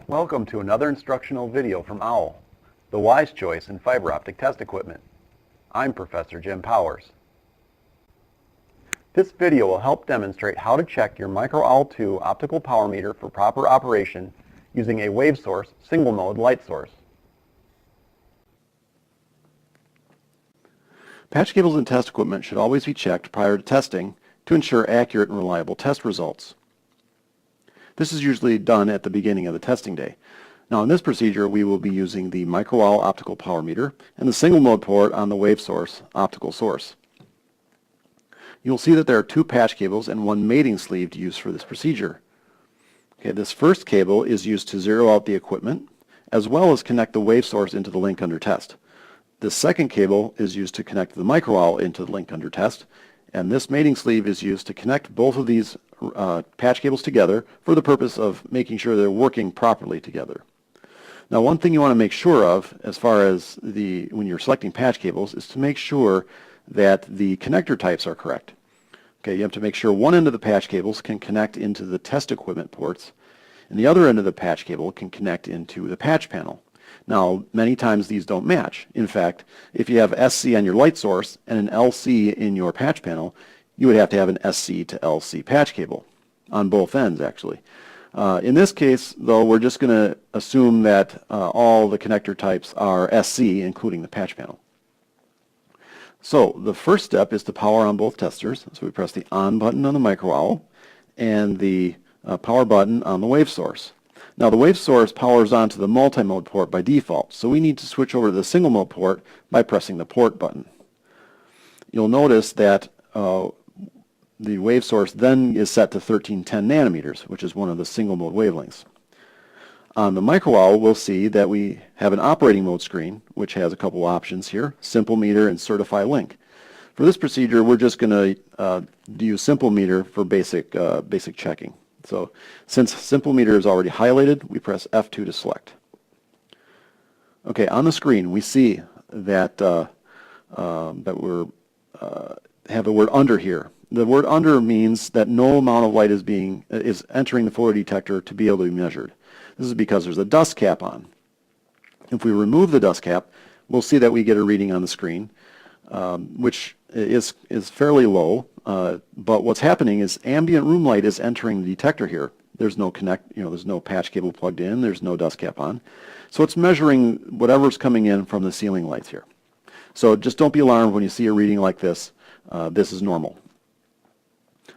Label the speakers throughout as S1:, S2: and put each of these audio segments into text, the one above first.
S1: Welcome to another instructional video from OWL, the wise choice in fiber optic test equipment. I'm Professor Jim Powers. This video will help demonstrate how to check your micro-OWL2 optical power meter for proper operation using a WaveSource single-mode light source.
S2: Patch cables and test equipment should always be checked prior to testing to ensure accurate and reliable test results. This is usually done at the beginning of the testing day. Now in this procedure we will be using the micro-OWL optical power meter and the single mode port on the WaveSource optical source. You'll see that there are two patch cables and one mating sleeve to use for this procedure. Okay, this first cable is used to zero out the equipment as well as connect the WaveSource into the link under test. The second cable is used to connect the micro-OWL into the link under test, and this mating sleeve is used to connect both of these patch cables together for the purpose of making sure they're working properly together. Now one thing you want to make sure of as far as when you're selecting patch cables is to make sure that the connector types are correct. Okay, you have to make sure one end of the patch cables can connect into the test equipment ports and the other end of the patch cable can connect into the patch panel. Now, many times these don't match. In fact, if you have SC on your light source and an LC in your patch panel, you would have to have an SC to LC patch cable on both ends, actually. In this case, though, we're just going to assume that all the connector types are SC, including the patch panel. So, the first step is to power on both testers. So we press the on button on the micro-OWL and the power button on the WaveSource. Now the WaveSource powers onto the multi-mode port by default, so we need to switch over to the single mode port by pressing the port button. You'll notice that the WaveSource then is set to 1310 nanometers, which is one of the single mode wavelengths. On the micro-OWL, we'll see that we have an operating mode screen, which has a couple options here, Simple Meter and Certify Link. For this procedure, we're just going to use Simple Meter for basic checking. So since Simple Meter is already highlighted, we press F2 to select. Okay, on the screen we see that that we have the word under here. The word under means that no amount of light is entering the photodetector to be able to be measured. This is because there's a dust cap on. If we remove the dust cap, we'll see that we get a reading on the screen, which is fairly low. But what's happening is ambient room light is entering the detector here. There's no there's no patch cable plugged in, there's no dust cap on. So it's measuring whatever's coming in from the ceiling lights here. So just don't be alarmed when you see a reading like this. This is normal.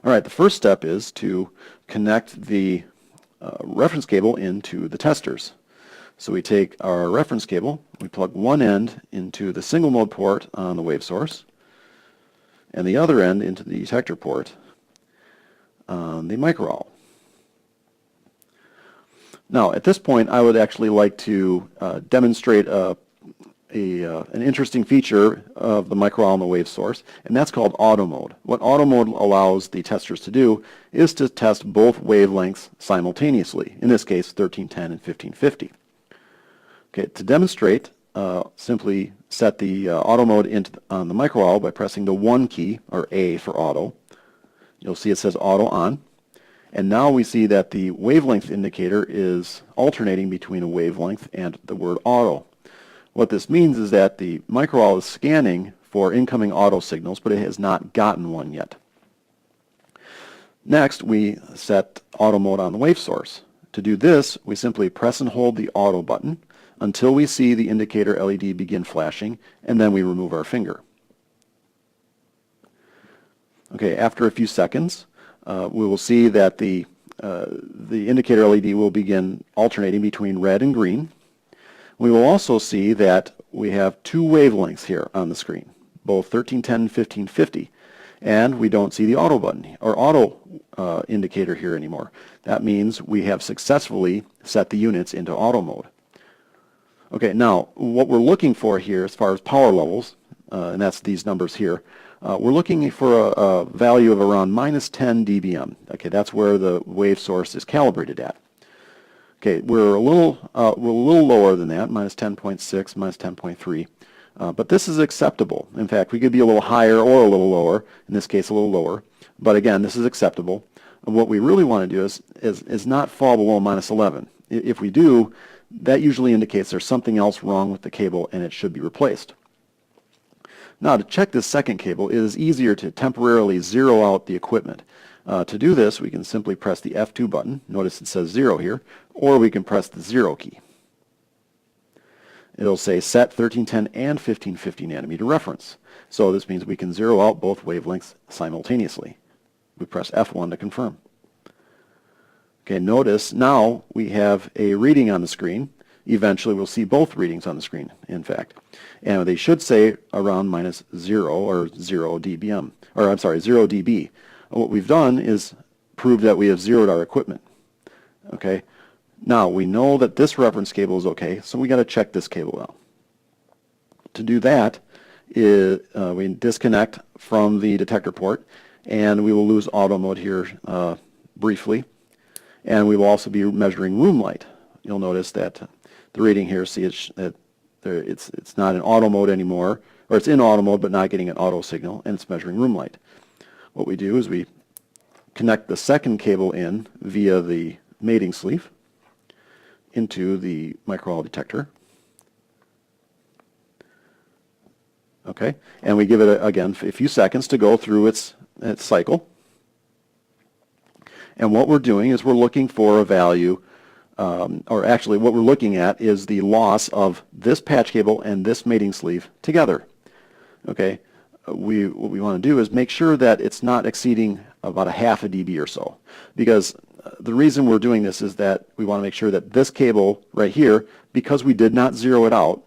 S2: Alright, the first step is to connect the reference cable into the testers. So we take our reference cable, we plug one end into the single mode port on the WaveSource, and the other end into the detector port on the micro-OWL. Now at this point I would actually like to demonstrate an interesting feature of the micro-OWL and the WaveSource, and that's called auto mode. What auto mode allows the testers to do is to test both wavelengths simultaneously, in this case 1310 and 1550. Okay, to demonstrate, simply set the auto mode on the micro-OWL by pressing the 1 key, or A for auto. You'll see it says auto on. And now we see that the wavelength indicator is alternating between a wavelength and the word auto. What this means is that the micro-OWL is scanning for incoming auto signals, but it has not gotten one yet. Next, we set auto mode on the WaveSource. To do this, we simply press and hold the auto button until we see the indicator LED begin flashing, and then we remove our finger. Okay, after a few seconds, we will see that the indicator LED will begin alternating between red and green. We will also see that we have two wavelengths here on the screen, both 1310 and 1550, and we don't see the auto button or auto indicator here anymore. That means we have successfully set the units into auto mode. Okay, now what we're looking for here as far as power levels, and that's these numbers here, we're looking for a value of around -10 dBm. Okay, that's where the WaveSource is calibrated at. Okay, we're a little lower than that, -10.6, -10.3, but this is acceptable. In fact, we could be a little higher or a little lower. In this case, a little lower. But again, this is acceptable. And what we really want to do is not fall below -11. If we do, that usually indicates there's something else wrong with the cable and it should be replaced. Now, to check this second cable, it is easier to temporarily zero out the equipment. To do this, we can simply press the F2 button. Notice it says 0 here, or we can press the 0 key. It'll say set 1310 and 1550 nanometer reference. So this means we can zero out both wavelengths simultaneously. We press F1 to confirm. Okay, notice now we have a reading on the screen. Eventually we'll see both readings on the screen, in fact. And they should say around -0 or 0 dBm, or I'm sorry, 0 dB. What we've done is prove that we have zeroed our equipment. Okay, now we know that this reference cable is okay, so we got to check this cable out. To do that, we disconnect from the detector port, and we will lose auto mode here briefly. And we will also be measuring room light. You'll notice that the reading here, see it's not in auto mode anymore, or it's in auto mode but not getting an auto signal, and it's measuring room light. What we do is we connect the second cable in via the mating sleeve into the micro-owl detector. Okay, and we give it again a few seconds to go through its cycle. And what we're doing is we're looking for a value, or actually what we're looking at is the loss of this patch cable and this mating sleeve together. Okay, what we want to do is make sure that it's not exceeding about ½ dB or so, because the reason we're doing this is that we want to make sure that this cable right here, because we did not zero it out,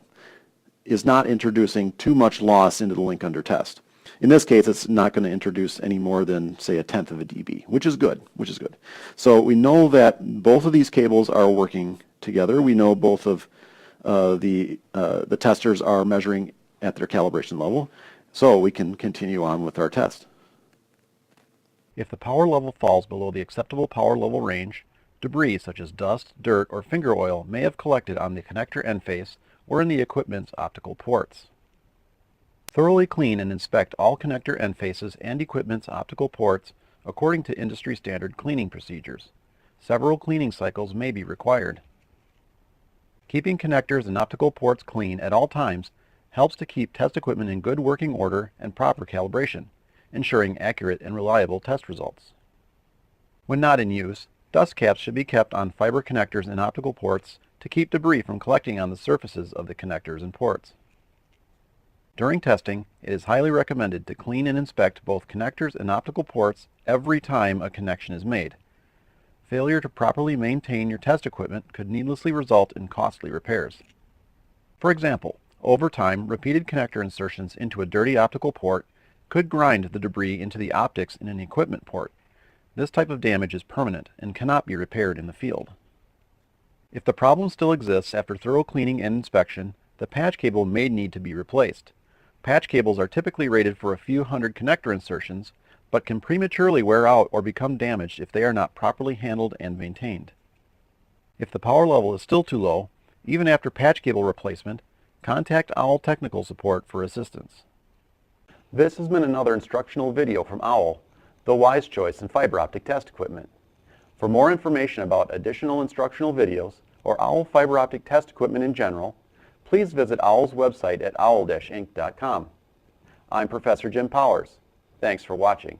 S2: is not introducing too much loss into the link under test. In this case, it's not going to introduce any more than, say, 1/10 of a dB, which is good. So we know that both of these cables are working together. We know both of the testers are measuring at their calibration level, so we can continue on with our test.
S1: If the power level falls below the acceptable power level range, debris such as dust, dirt, or finger oil may have collected on the connector end face or in the equipment's optical ports. Thoroughly clean and inspect all connector end faces and equipment's optical ports according to industry standard cleaning procedures. Several cleaning cycles may be required. Keeping connectors and optical ports clean at all times helps to keep test equipment in good working order and proper calibration, ensuring accurate and reliable test results. When not in use, dust caps should be kept on fiber connectors and optical ports to keep debris from collecting on the surfaces of the connectors and ports. During testing, it is highly recommended to clean and inspect both connectors and optical ports every time a connection is made. Failure to properly maintain your test equipment could needlessly result in costly repairs. For example, over time, repeated connector insertions into a dirty optical port could grind the debris into the optics in an equipment port. This type of damage is permanent and cannot be repaired in the field. If the problem still exists after thorough cleaning and inspection, the patch cable may need to be replaced. Patch cables are typically rated for a few hundred connector insertions, but can prematurely wear out or become damaged if they are not properly handled and maintained. If the power level is still too low, even after patch cable replacement, contact OWL technical support for assistance. This has been another instructional video from OWL, the wise choice in fiber optic test equipment. For more information about additional instructional videos or OWL fiber optic test equipment in general, please visit OWL's website at owl-inc.com. I'm Professor Jim Powers. Thanks for watching.